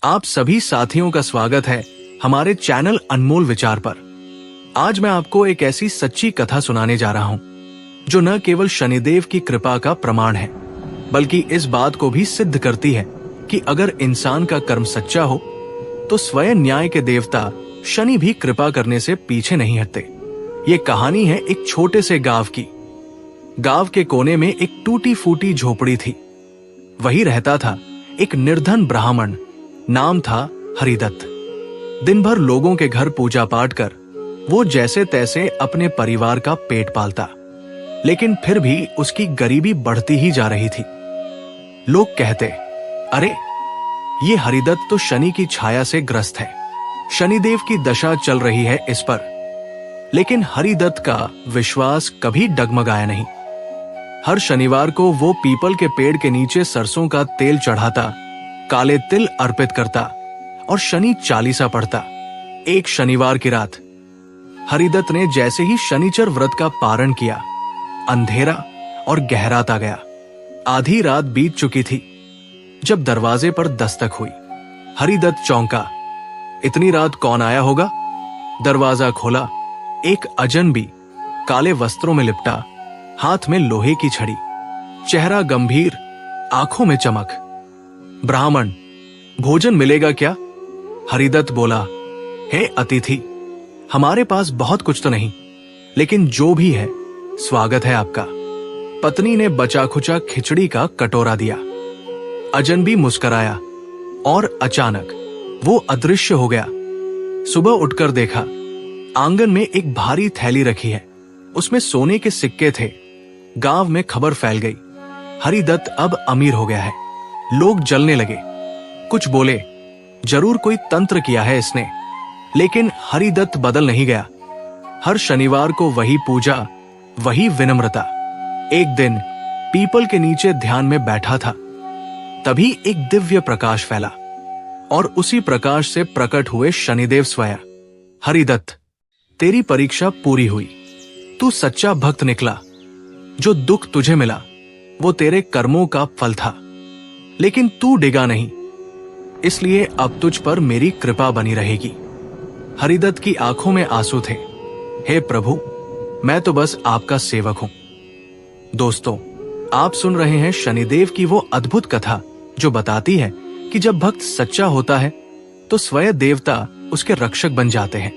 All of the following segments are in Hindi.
आप सभी साथियों का स्वागत है हमारे चैनल अनमोल विचार पर। आज मैं आपको एक ऐसी सच्ची कथा सुनाने जा रहा हूं जो न केवल शनिदेव की कृपा का प्रमाण है, बल्कि इस बात को भी सिद्ध करती है कि अगर इंसान का कर्म सच्चा हो तो स्वयं न्याय के देवता शनि भी कृपा करने से पीछे नहीं हटते। ये कहानी है एक छोटे से गांव की। गांव के कोने में एक टूटी फूटी झोपड़ी थी। वही रहता था एक निर्धन ब्राह्मण, नाम था हरिदत्त। दिन भर लोगों के घर पूजा पाठ कर वो जैसे तैसे अपने परिवार का पेट पालता, लेकिन फिर भी उसकी गरीबी बढ़ती ही जा रही थी। लोग कहते, अरे ये हरिदत्त तो शनि की छाया से ग्रस्त है, शनिदेव की दशा चल रही है इस पर। लेकिन हरिदत्त का विश्वास कभी डगमगाया नहीं। हर शनिवार को वो पीपल के पेड़ के नीचे सरसों का तेल चढ़ाता, काले तिल अर्पित करता और शनि चालीसा पढ़ता। एक शनिवार की रात हरिदत्त ने जैसे ही शनिचर व्रत का पारण किया, अंधेरा और गहराता गया। आधी रात बीत चुकी थी जब दरवाजे पर दस्तक हुई। हरिदत्त चौंका, इतनी रात कौन आया होगा? दरवाजा खोला। एक अजनबी, काले वस्त्रों में लिपटा, हाथ में लोहे की छड़ी, चेहरा गंभीर, आंखों में चमक। ब्राह्मण, भोजन मिलेगा क्या? हरिदत्त बोला, हे अतिथि, हमारे पास बहुत कुछ तो नहीं, लेकिन जो भी है स्वागत है आपका। पत्नी ने बचा खुचा खिचड़ी का कटोरा दिया। अजनबी मुस्कराया और अचानक वो अदृश्य हो गया। सुबह उठकर देखा, आंगन में एक भारी थैली रखी है, उसमें सोने के सिक्के थे। गांव में खबर फैल गई, हरिदत्त अब अमीर हो गया है। लोग जलने लगे। कुछ बोले, जरूर कोई तंत्र किया है इसने। लेकिन हरिदत्त बदल नहीं गया। हर शनिवार को वही पूजा, वही विनम्रता। एक दिन पीपल के नीचे ध्यान में बैठा था, तभी एक दिव्य प्रकाश फैला और उसी प्रकाश से प्रकट हुए शनिदेव स्वयं। हरिदत्त, तेरी परीक्षा पूरी हुई, तू सच्चा भक्त निकला। जो दुख तुझे मिला वो तेरे कर्मों का फल था, लेकिन तू डिगा नहीं, इसलिए अब तुझ पर मेरी कृपा बनी रहेगी। हरिदत्त की आंखों में आंसू थे। हे प्रभु, मैं तो बस आपका सेवक हूं। दोस्तों, आप सुन रहे हैं शनिदेव की वो अद्भुत कथा जो बताती है कि जब भक्त सच्चा होता है तो स्वयं देवता उसके रक्षक बन जाते हैं।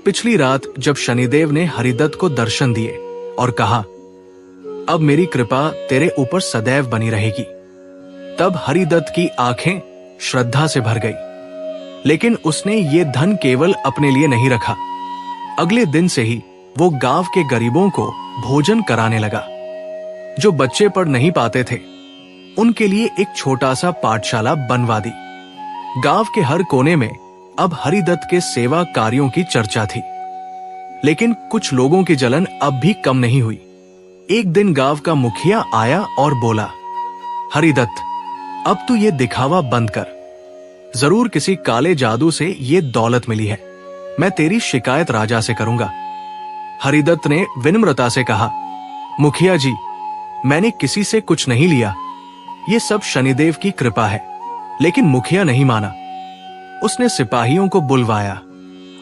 पिछली रात जब शनिदेव ने हरिदत्त को दर्शन दिए और कहा, अब मेरी कृपा तेरे ऊपर सदैव बनी रहेगी, तब हरिदत्त की आंखें श्रद्धा से भर गई। लेकिन उसने ये धन केवल अपने लिए नहीं रखा। अगले दिन से ही वो गांव के गरीबों को भोजन कराने लगा। जो बच्चे पढ़ नहीं पाते थे उनके लिए एक छोटा सा पाठशाला बनवा दी। गांव के हर कोने में अब हरिदत्त के सेवा कार्यों की चर्चा थी। लेकिन कुछ लोगों की जलन अब भी कम नहीं हुई। एक दिन गांव का मुखिया आया और बोला, हरिदत्त, अब तू ये दिखावा बंद कर। जरूर किसी काले जादू से ये दौलत मिली है। मैं तेरी शिकायत राजा से करूंगा। हरिदत्त ने विनम्रता से कहा, मुखिया जी, मैंने किसी से कुछ नहीं लिया, ये सब शनिदेव की कृपा है। लेकिन मुखिया नहीं माना। उसने सिपाहियों को बुलवाया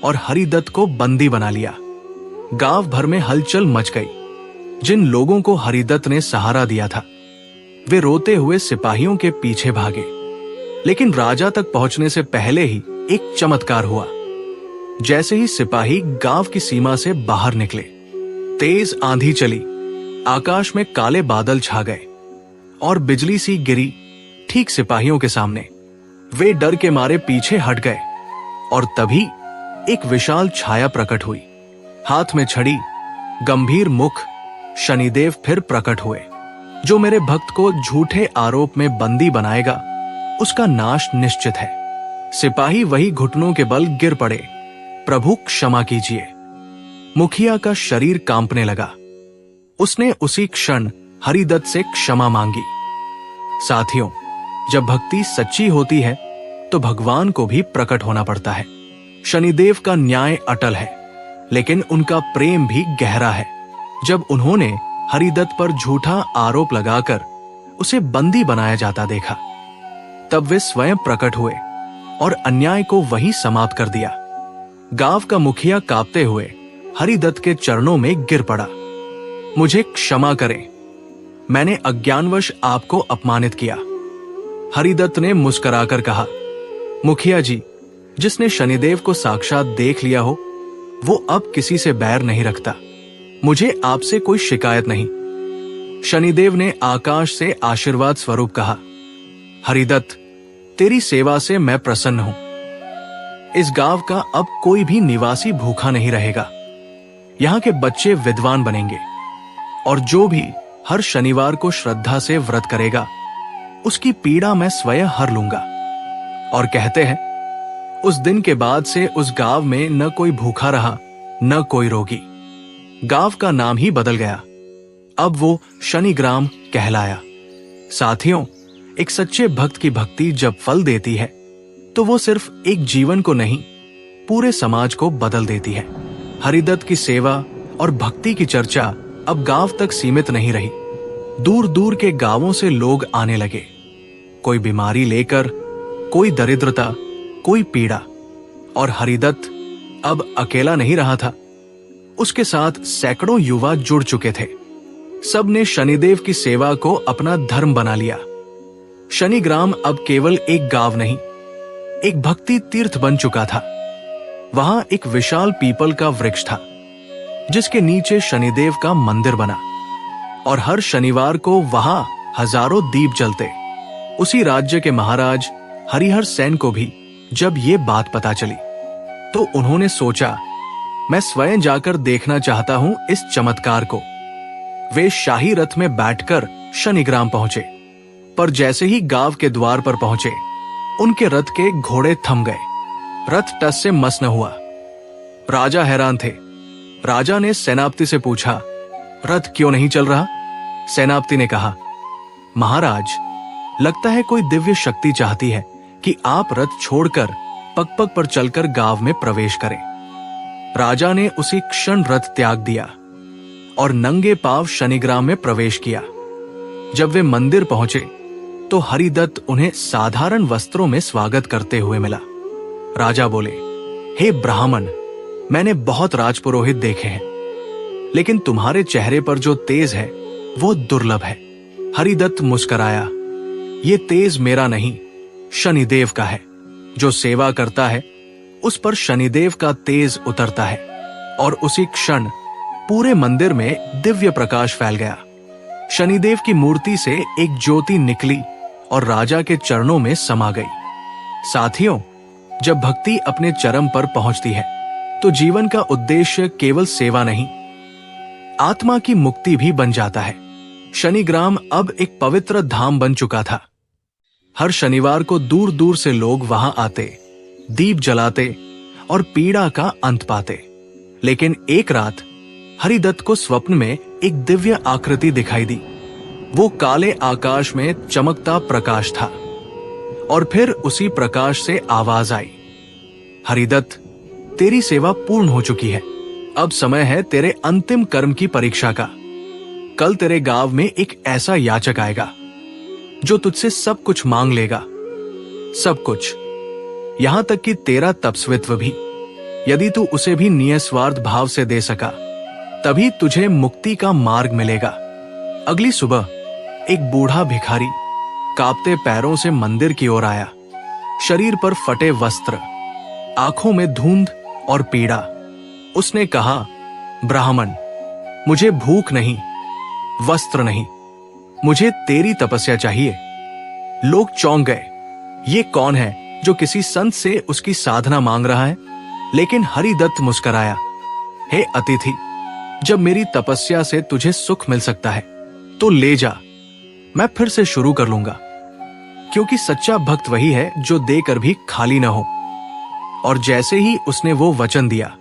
और हरिदत्त को बंदी बना लिया। गांव भर में हलचल मच गई। जिन लोगों को हरिदत्त ने सहारा दिया था वे रोते हुए सिपाहियों के पीछे भागे। लेकिन राजा तक पहुंचने से पहले ही एक चमत्कार हुआ। जैसे ही सिपाही गांव की सीमा से बाहर निकले, तेज आंधी चली, आकाश में काले बादल छा गए और बिजली सी गिरी ठीक सिपाहियों के सामने। वे डर के मारे पीछे हट गए और तभी एक विशाल छाया प्रकट हुई। हाथ में छड़ी, गंभीर मुख, शनिदेव फिर प्रकट हुए। जो मेरे भक्त को झूठे आरोप में बंदी बनाएगा उसका नाश निश्चित है। सिपाही वही घुटनों के बल गिर पड़े, प्रभु क्षमा कीजिए। मुखिया का शरीर कांपने लगा। उसने उसी क्षण हरिदत्त से क्षमा मांगी। साथियों, जब भक्ति सच्ची होती है तो भगवान को भी प्रकट होना पड़ता है। शनिदेव का न्याय अटल है, लेकिन उनका प्रेम भी गहरा है। जब उन्होंने हरिदत्त पर झूठा आरोप लगाकर उसे बंदी बनाया जाता देखा, तब वे स्वयं प्रकट हुए और अन्याय को वहीं समाप्त कर दिया। गांव का मुखिया कांपते हुए हरिदत्त के चरणों में गिर पड़ा। मुझे क्षमा करें, मैंने अज्ञानवश आपको अपमानित किया। हरिदत्त ने मुस्कुराकर कहा, मुखिया जी, जिसने शनिदेव को साक्षात देख लिया हो वो अब किसी से बैर नहीं रखता। मुझे आपसे कोई शिकायत नहीं। शनिदेव ने आकाश से आशीर्वाद स्वरूप कहा, हरिदत्त, तेरी सेवा से मैं प्रसन्न हूं। इस गांव का अब कोई भी निवासी भूखा नहीं रहेगा। यहां के बच्चे विद्वान बनेंगे और जो भी हर शनिवार को श्रद्धा से व्रत करेगा उसकी पीड़ा मैं स्वयं हर लूंगा। और कहते हैं उस दिन के बाद से उस गांव में न कोई भूखा रहा न कोई रोगी। गांव का नाम ही बदल गया, अब वो शनिग्राम कहलाया। साथियों, एक सच्चे भक्त की भक्ति जब फल देती है तो वो सिर्फ एक जीवन को नहीं पूरे समाज को बदल देती है। हरिदत्त की सेवा और भक्ति की चर्चा अब गांव तक सीमित नहीं रही। दूर दूर के गांवों से लोग आने लगे, कोई बीमारी लेकर, कोई दरिद्रता, कोई पीड़ा। और हरिदत्त अब अकेला नहीं रहा था, उसके साथ सैकड़ों युवा जुड़ चुके थे। सब ने शनिदेव की सेवा को अपना धर्म बना लिया। शनिग्राम अब केवल एक गांव नहीं, एक भक्ति तीर्थ बन चुका था। वहां एक विशाल पीपल का वृक्ष था जिसके नीचे शनिदेव का मंदिर बना और हर शनिवार को वहां हजारों दीप जलते। उसी राज्य के महाराज हरिहर सेन को भी जब ये बात पता चली तो उन्होंने सोचा, मैं स्वयं जाकर देखना चाहता हूं इस चमत्कार को। वे शाही रथ में बैठकर शनिग्राम पहुंचे, पर जैसे ही गांव के द्वार पर पहुंचे उनके रथ के घोड़े थम गए। रथ टस से मस न हुआ। राजा हैरान थे। राजा ने सेनापति से पूछा, रथ क्यों नहीं चल रहा? सेनापति ने कहा, महाराज, लगता है कोई दिव्य शक्ति चाहती है कि आप रथ छोड़कर पग-पग पर चलकर गांव में प्रवेश करें। राजा ने उसी क्षण रथ त्याग दिया और नंगे पांव शनिग्राम में प्रवेश किया। जब वे मंदिर पहुंचे तो हरिदत्त उन्हें साधारण वस्त्रों में स्वागत करते हुए मिला। राजा बोले, हे ब्राह्मण, मैंने बहुत राजपुरोहित देखे हैं, लेकिन तुम्हारे चेहरे पर जो तेज है वो दुर्लभ है। हरिदत्त मुस्कुराया, ये तेज मेरा नहीं, शनिदेव का है। जो सेवा करता है उस पर शनिदेव का तेज उतरता है। और उसी क्षण पूरे मंदिर में दिव्य प्रकाश फैल गया। शनिदेव की मूर्ति से एक ज्योति निकली और राजा के चरणों में समा गई। साथियों, जब भक्ति अपने चरम पर पहुंचती है तो जीवन का उद्देश्य केवल सेवा नहीं, आत्मा की मुक्ति भी बन जाता है। शनिग्राम अब एक पवित्र धाम बन चुका था। हर शनिवार को दूर दूर से लोग वहां आते, दीप जलाते और पीड़ा का अंत पाते। लेकिन एक रात हरिदत्त को स्वप्न में एक दिव्य आकृति दिखाई दी। वो काले आकाश में चमकता प्रकाश था और फिर उसी प्रकाश से आवाज आई, हरिदत्त, तेरी सेवा पूर्ण हो चुकी है। अब समय है तेरे अंतिम कर्म की परीक्षा का। कल तेरे गांव में एक ऐसा याचक आएगा जो तुझसे सब कुछ मांग लेगा, सब कुछ, यहां तक कि तेरा तपस्वित्व भी। यदि तू उसे भी निस्वार्थ भाव से दे सका तभी तुझे मुक्ति का मार्ग मिलेगा। अगली सुबह एक बूढ़ा भिखारी कांपते पैरों से मंदिर की ओर आया। शरीर पर फटे वस्त्र, आंखों में धुंध और पीड़ा। उसने कहा, ब्राह्मण, मुझे भूख नहीं, वस्त्र नहीं, मुझे तेरी तपस्या चाहिए। लोग चौंक गए, ये कौन है जो किसी संत से उसकी साधना मांग रहा है? लेकिन हरिदत्त मुस्कुराया, हे अतिथि, जब मेरी तपस्या से तुझे सुख मिल सकता है तो ले जा, मैं फिर से शुरू कर लूंगा। क्योंकि सच्चा भक्त वही है जो देकर भी खाली न हो। और जैसे ही उसने वो वचन दिया,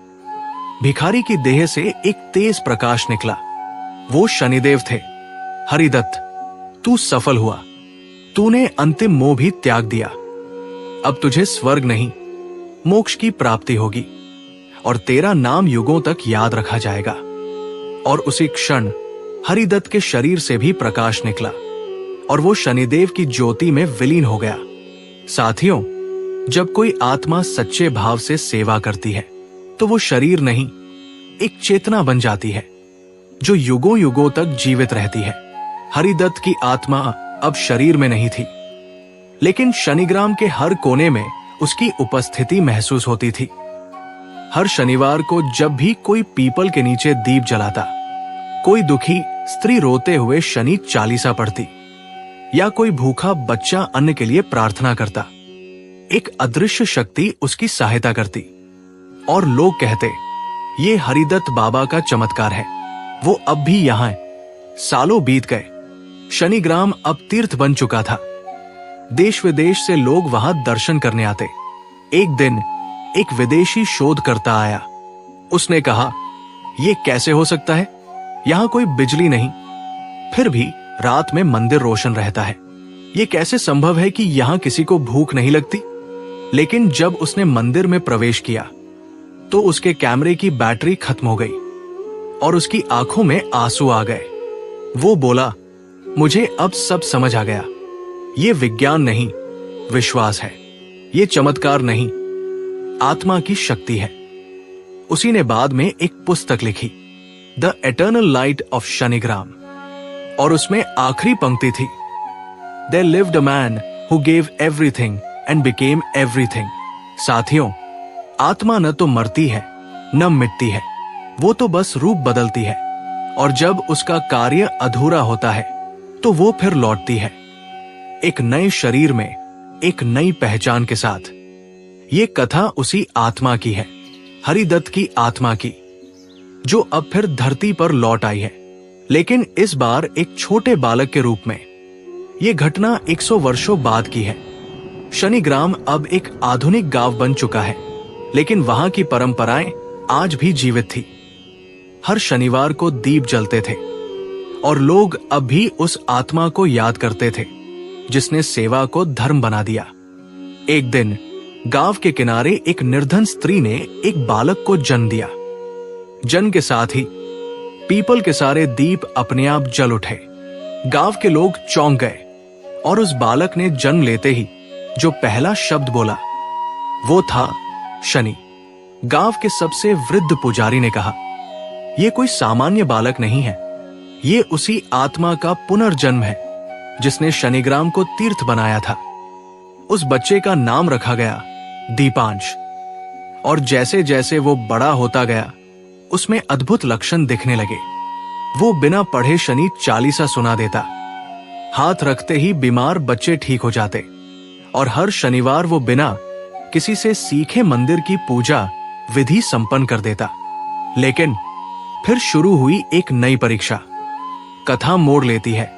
भिखारी की देह से एक तेज प्रकाश निकला। वो शनिदेव थे। हरिदत्त, तू सफल हुआ। तूने अंतिम मोह भी त्याग दिया। अब तुझे स्वर्ग नहीं, मोक्ष की प्राप्ति होगी और तेरा नाम युगों तक याद रखा जाएगा। और उसी क्षण हरिदत्त के शरीर से भी प्रकाश निकला और वो शनिदेव की ज्योति में विलीन हो गया। साथियों, जब कोई आत्मा सच्चे भाव से सेवा करती है तो वो शरीर नहीं, एक चेतना बन जाती है जो युगों युगों तक जीवित रहती है। हरिदत्त की आत्मा अब शरीर में नहीं थी, लेकिन शनिग्राम के हर कोने में उसकी उपस्थिति महसूस होती थी। हर शनिवार को जब भी कोई पीपल के नीचे दीप जलाता, कोई दुखी स्त्री रोते हुए शनि चालीसा पढ़ती, या कोई भूखा बच्चा अन्न के लिए प्रार्थना करता, एक अदृश्य शक्ति उसकी सहायता करती। और लोग कहते, ये हरिदत्त बाबा का चमत्कार है, वो अब भी यहां है। सालों बीत गए, शनिग्राम अब तीर्थ बन चुका था। देश विदेश से लोग वहां दर्शन करने आते। एक दिन एक विदेशी शोधकर्ता आया। उसने कहा, यह कैसे हो सकता है? यहां कोई बिजली नहीं, फिर भी रात में मंदिर रोशन रहता है। यह कैसे संभव है कि यहां किसी को भूख नहीं लगती? लेकिन जब उसने मंदिर में प्रवेश किया तो उसके कैमरे की बैटरी खत्म हो गई और उसकी आंखों में आंसू आ गए। वो बोला, मुझे अब सब समझ आ गया। ये विज्ञान नहीं, विश्वास है। ये चमत्कार नहीं, आत्मा की शक्ति है। उसी ने बाद में एक पुस्तक लिखी, द एटर्नल लाइट ऑफ शनिग्राम, और उसमें आखिरी पंक्ति थी, there lived a man who gave everything and became everything. साथियों, आत्मा न तो मरती है न मिटती है, वो तो बस रूप बदलती है, और जब उसका कार्य अधूरा होता है तो वो फिर लौटती है, एक नए शरीर में, एक नई पहचान के साथ। ये कथा उसी आत्मा की है, हरिदत्त की आत्मा की, जो अब फिर धरती पर लौट आई है, लेकिन इस बार एक छोटे बालक के रूप में। ये घटना 100 वर्षों बाद की है। शनिग्राम अब एक आधुनिक गांव बन चुका है, लेकिन वहां की परंपराएं आज भी जीवित थी। हर शनिवार को दीप जलते थे और लोग अब भी उस आत्मा को याद करते थे जिसने सेवा को धर्म बना दिया। एक दिन गांव के किनारे एक निर्धन स्त्री ने एक बालक को जन्म दिया। जन्म के साथ ही पीपल के सारे दीप अपने आप जल उठे। गांव के लोग चौंक गए और उस बालक ने जन्म लेते ही जो पहला शब्द बोला वो था शनि। गांव के सबसे वृद्ध पुजारी ने कहा, यह कोई सामान्य बालक नहीं है, ये उसी आत्मा का पुनर्जन्म है जिसने शनिग्राम को तीर्थ बनाया था। उस बच्चे का नाम रखा गया दीपांश, और जैसे जैसे वो बड़ा होता गया उसमें अद्भुत लक्षण दिखने लगे। वो बिना पढ़े शनि चालीसा सुना देता, हाथ रखते ही बीमार बच्चे ठीक हो जाते, और हर शनिवार वो बिना किसी से सीखे मंदिर की पूजा विधि संपन्न कर देता। लेकिन फिर शुरू हुई एक नई परीक्षा। कथा मोड़ लेती है,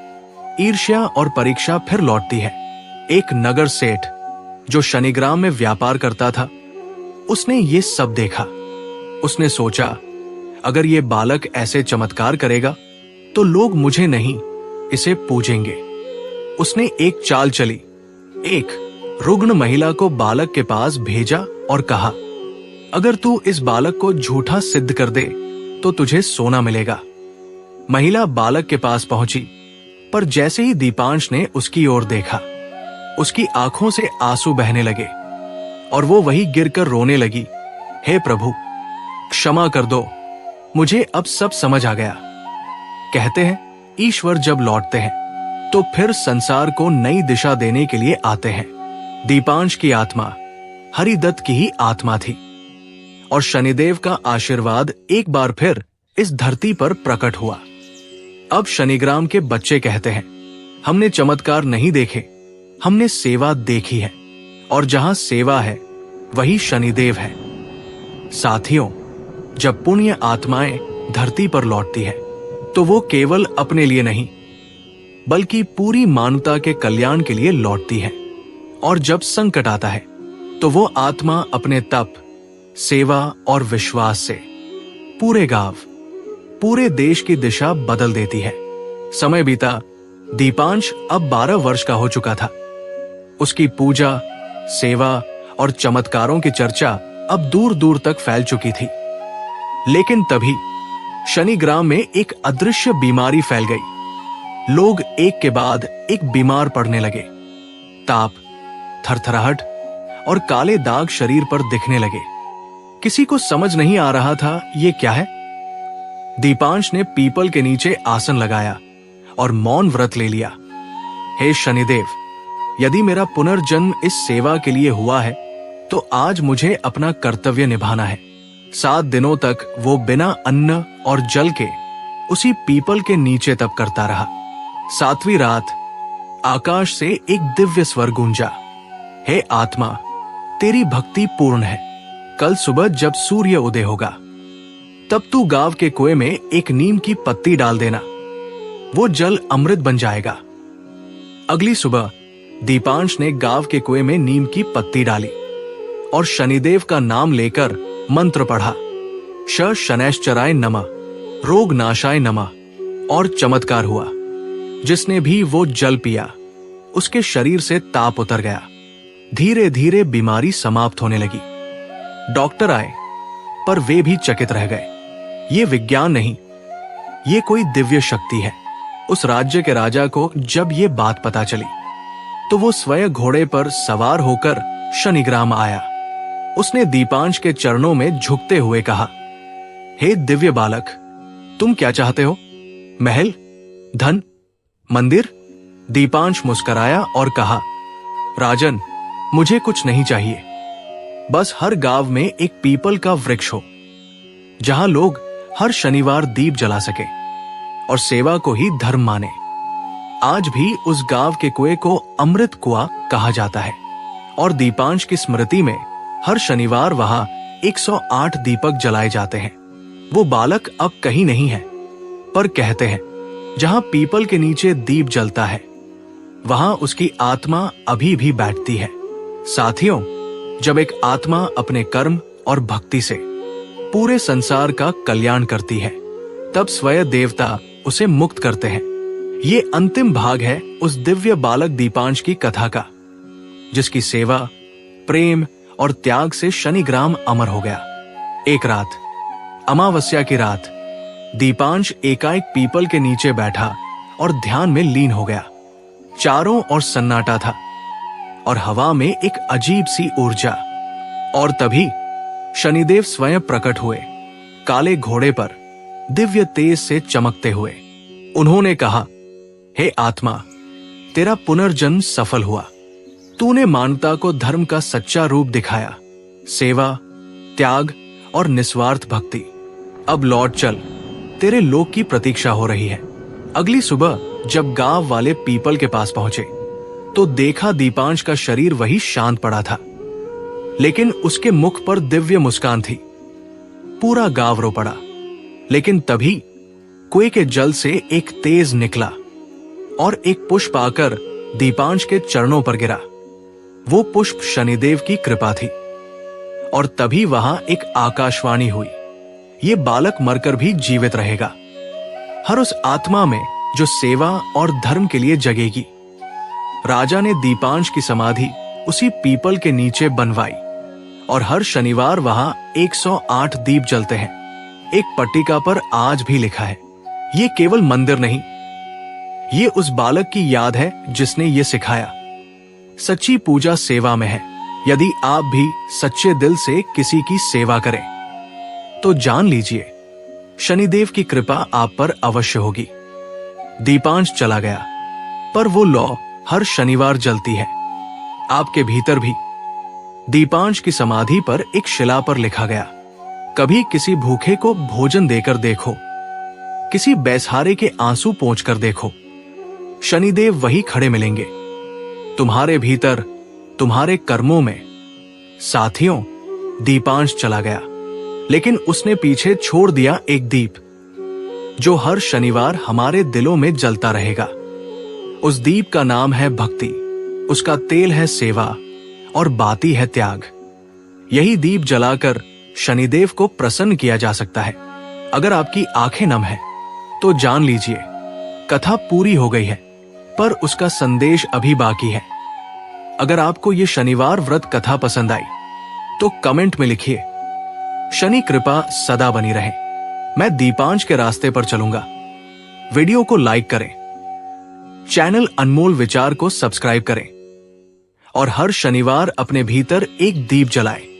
ईर्ष्या और परीक्षा फिर लौटती है। एक नगर सेठ जो शनिग्राम में व्यापार करता था, उसने ये सब देखा। उसने सोचा, अगर ये बालक ऐसे चमत्कार करेगा तो लोग मुझे नहीं, इसे पूजेंगे। उसने एक चाल चली, एक रुग्ण महिला को बालक के पास भेजा और कहा, अगर तू इस बालक को झूठा सिद्ध कर दे तो तुझे सोना मिलेगा। महिला बालक के पास पहुंची, पर जैसे ही दीपांश ने उसकी ओर देखा, उसकी आंखों से आंसू बहने लगे और वो वहीं गिरकर रोने लगी, हे प्रभु, क्षमा कर दो, मुझे अब सब समझ आ गया। कहते हैं, ईश्वर जब लौटते हैं तो फिर संसार को नई दिशा देने के लिए आते हैं। दीपांश की आत्मा हरिदत्त की ही आत्मा थी, और शनिदेव का आशीर्वाद एक बार फिर इस धरती पर प्रकट हुआ। अब शनिग्राम के बच्चे कहते हैं, हमने चमत्कार नहीं देखे, हमने सेवा देखी है, और जहां सेवा है वही शनिदेव है। साथियों, जब पुण्य आत्माएं धरती पर लौटती है तो वो केवल अपने लिए नहीं बल्कि पूरी मानवता के कल्याण के लिए लौटती है। और जब संकट आता है तो वो आत्मा अपने तप, सेवा और विश्वास से पूरे गांव, पूरे देश की दिशा बदल देती है। समय बीता, दीपांश अब 12 वर्ष का हो चुका था। उसकी पूजा, सेवा और चमत्कारों की चर्चा अब दूर दूर तक फैल चुकी थी। लेकिन तभी शनिग्राम में एक अदृश्य बीमारी फैल गई। लोग एक के बाद एक बीमार पड़ने लगे। ताप, थरथराहट और काले दाग शरीर पर दिखने लगे। किसी को समझ नहीं आ रहा था ये क्या है। दीपांश ने पीपल के नीचे आसन लगाया और मौन व्रत ले लिया। हे शनिदेव, यदि मेरा पुनर्जन्म इस सेवा के लिए हुआ है तो आज मुझे अपना कर्तव्य निभाना है। 7 दिनों तक वो बिना अन्न और जल के उसी पीपल के नीचे तप करता रहा। 7वीं रात आकाश से एक दिव्य स्वर गूंजा, हे आत्मा, तेरी भक्ति पूर्ण है। कल सुबह जब सूर्य उदय होगा तब तू गांव के कुएं में एक नीम की पत्ती डाल देना, वो जल अमृत बन जाएगा। अगली सुबह दीपांश ने गांव के कुएं में नीम की पत्ती डाली और शनिदेव का नाम लेकर मंत्र पढ़ा, श शनैश्चराय नमः, रोग नाशाय नमः। और चमत्कार हुआ। जिसने भी वो जल पिया उसके शरीर से ताप उतर गया। धीरे धीरे बीमारी समाप्त होने लगी। डॉक्टर आए पर वे भी चकित रह गए। ये विज्ञान नहीं, ये कोई दिव्य शक्ति है। उस राज्य के राजा को जब ये बात पता चली तो वो स्वयं घोड़े पर सवार होकर शनिग्राम आया। उसने दीपांश के चरणों में झुकते हुए कहा, हे दिव्य बालक, तुम क्या चाहते हो? महल, धन, मंदिर? दीपांश मुस्कुराया और कहा, राजन, मुझे कुछ नहीं चाहिए। बस हर गांव में एक पीपल का वृक्ष हो जहां लोग हर शनिवार दीप जला सके और सेवा को ही धर्म माने। आज भी उस गांव के कुएं को अमृत कुआं कहा जाता है और दीपांश की स्मृति में हर शनिवार वहां 108 दीपक जलाए जाते हैं। वो बालक अब कहीं नहीं है, पर कहते हैं जहां पीपल के नीचे दीप जलता है वहां उसकी आत्मा अभी भी बैठती है। साथियों, जब एक आत्मा अपने कर्म और भक्ति से पूरे संसार का कल्याण करती है तब स्वयं देवता उसे मुक्त करते हैं। ये अंतिम भाग है उस दिव्य बालक दीपांश की कथा का, जिसकी सेवा, प्रेम और त्याग से शनिग्राम अमर हो गया। एक रात, अमावस्या की रात, दीपांश एकाएक पीपल के नीचे बैठा और ध्यान में लीन हो गया। चारों ओर सन्नाटा था और हवा में एक अजीब सी ऊर्जा। और तभी शनिदेव स्वयं प्रकट हुए, काले घोड़े पर, दिव्य तेज से चमकते हुए। उन्होंने कहा, हे आत्मा, तेरा पुनर्जन्म सफल हुआ। तूने मानवता को धर्म का सच्चा रूप दिखाया। सेवा, त्याग और निस्वार्थ भक्ति। अब लौट चल, तेरे लोक की प्रतीक्षा हो रही है। अगली सुबह जब गांव वाले पीपल के पास पहुंचे तो देखा दीपांश का शरीर वही शांत पड़ा था, लेकिन उसके मुख पर दिव्य मुस्कान थी। पूरा गांव रो पड़ा। लेकिन तभी कुएं के जल से एक तेज निकला और एक पुष्प आकर दीपांश के चरणों पर गिरा। वो पुष्प शनिदेव की कृपा थी। और तभी वहां एक आकाशवाणी हुई, ये बालक मरकर भी जीवित रहेगा। हर उस आत्मा में जो सेवा और धर्म के लिए जगेगी। राजा ने दीपांश की समाधि उसी पीपल के नीचे बनवाई और हर शनिवार वहां 108 दीप जलते हैं। एक पट्टिका पर आज भी लिखा है, ये केवल मंदिर नहीं, ये उस बालक की याद है जिसने ये सिखाया। सच्ची पूजा सेवा में है। यदि आप भी सच्चे दिल से किसी की सेवा करें तो जान लीजिए शनिदेव की कृपा आप पर अवश्य होगी। दीपांश चला गया, पर वो लौ हर शनिवार जलती है आपके भीतर भी। दीपांश की समाधि पर एक शिला पर लिखा गया, कभी किसी भूखे को भोजन देकर देखो, किसी बेसहारे के आंसू पोंछकर देखो, शनिदेव वही खड़े मिलेंगे तुम्हारे भीतर, तुम्हारे कर्मों में। साथियों, दीपांश चला गया, लेकिन उसने पीछे छोड़ दिया एक दीप जो हर शनिवार हमारे दिलों में जलता रहेगा। उस दीप का नाम है भक्ति, उसका तेल है सेवा और बाती है त्याग। यही दीप जलाकर शनिदेव को प्रसन्न किया जा सकता है। अगर आपकी आंखें नम हैं, तो जान लीजिए कथा पूरी हो गई है, पर उसका संदेश अभी बाकी है। अगर आपको ये शनिवार व्रत कथा पसंद आई तो कमेंट में लिखिए, शनि कृपा सदा बनी रहे। मैं दीपांश के रास्ते पर चलूंगा। वीडियो को लाइक करें, चैनल अनमोल विचार को सब्सक्राइब करें और हर शनिवार अपने भीतर एक दीप जलाए।